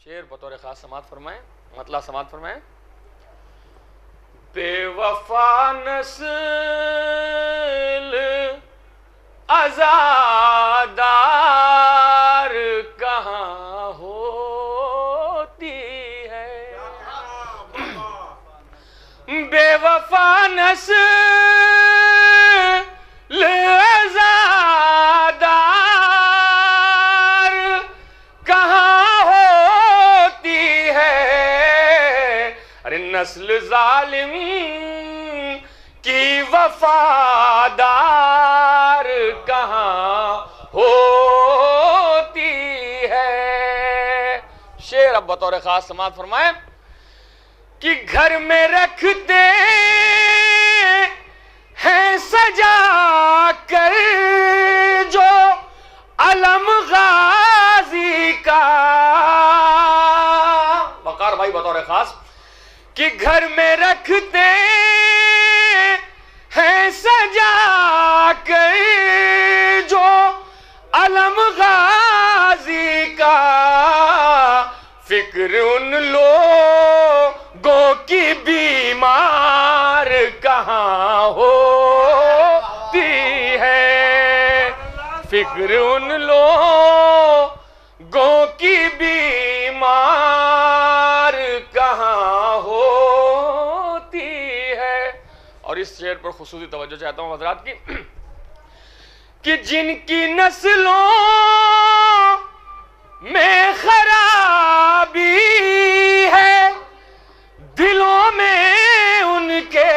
शेर बतौर खास समात फरमाए, मतलब समात फरमाए। बेवफा नस्ल आजादार कहाँ होती है, बेवफा नस्ल आजादार कहाँ होती है। अरे नस्ल जालिम की वफादार कहाँ होती है। शेर अब बतौर खास समात फरमाए कि घर में रखते हैं सजा कर जो अलम गाजी का। वकार भाई बतौर खास कि घर में रखते हैं सजा कर जो अलम गाजी का। फिक्र उन लोगों की बीमार कहाँ होती है, फिक्र उन लोगों की बीमार कहाँ होती है। और इस शेर पर खुसूसी तवज्जो चाहता हूं हजरात की कि जिनकी नस्लों में खराबी है दिलों में उनके,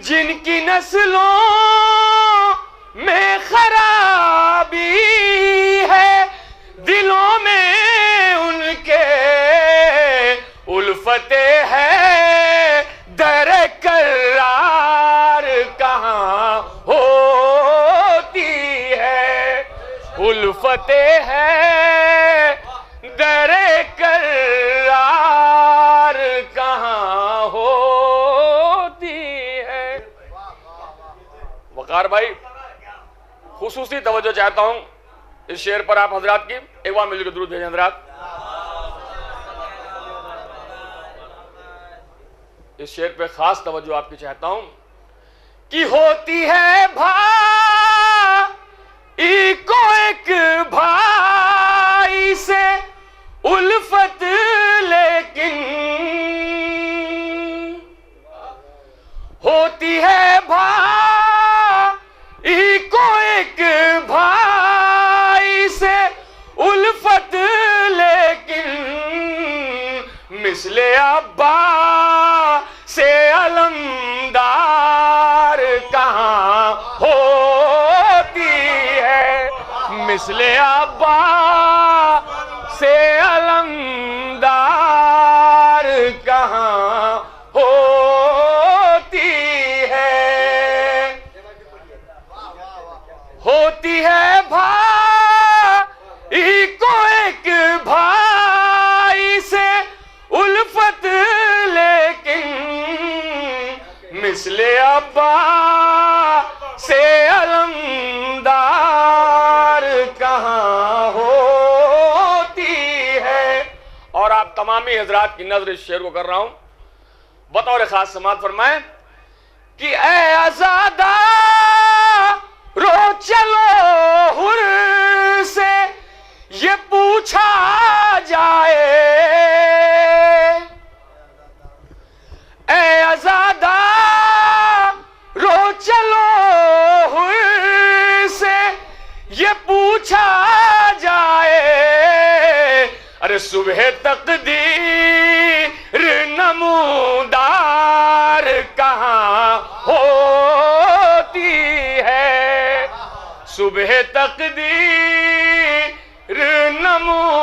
जिनकी नस्लों में खराबी है दिलों में उनके, उल्फते है दर करार कहाँ होती है, उल्फते है दर करार कहाँ होती है। वकार भाई खुसूसी तवज्जो चाहता हूं इस शेर पर आप हजरात की, एक बार मिलकर दुरूद भेजें हजरात। इस शेर पे खास तवज्जो आपकी चाहता हूं कि होती है भाई को एक भाई से उल्फत, लेकिन होती है भाई को एक भाई से उल्फत, लेकिन मिसले अब्बा से अलमदार कहाँ होती है, मिसले अब्बा से अलमदार कहाँ होती है। होती है भाई को एक भाई से उल्फत, लेकिन मिसले अब्बा से अलमदार कहाँ होती है। और आप तमामी हजरात की नजर इस शेर को कर रहा हूं बतौर खास समात फरमाए कि ए आजादा रो चलो हुर से ये पूछा जाए, ए आजादा रो चलो हुर से ये पूछा जाए। अरे सुबह तकदीर नमूदार कहाँ होती है, सुबह तकदीर नमूदार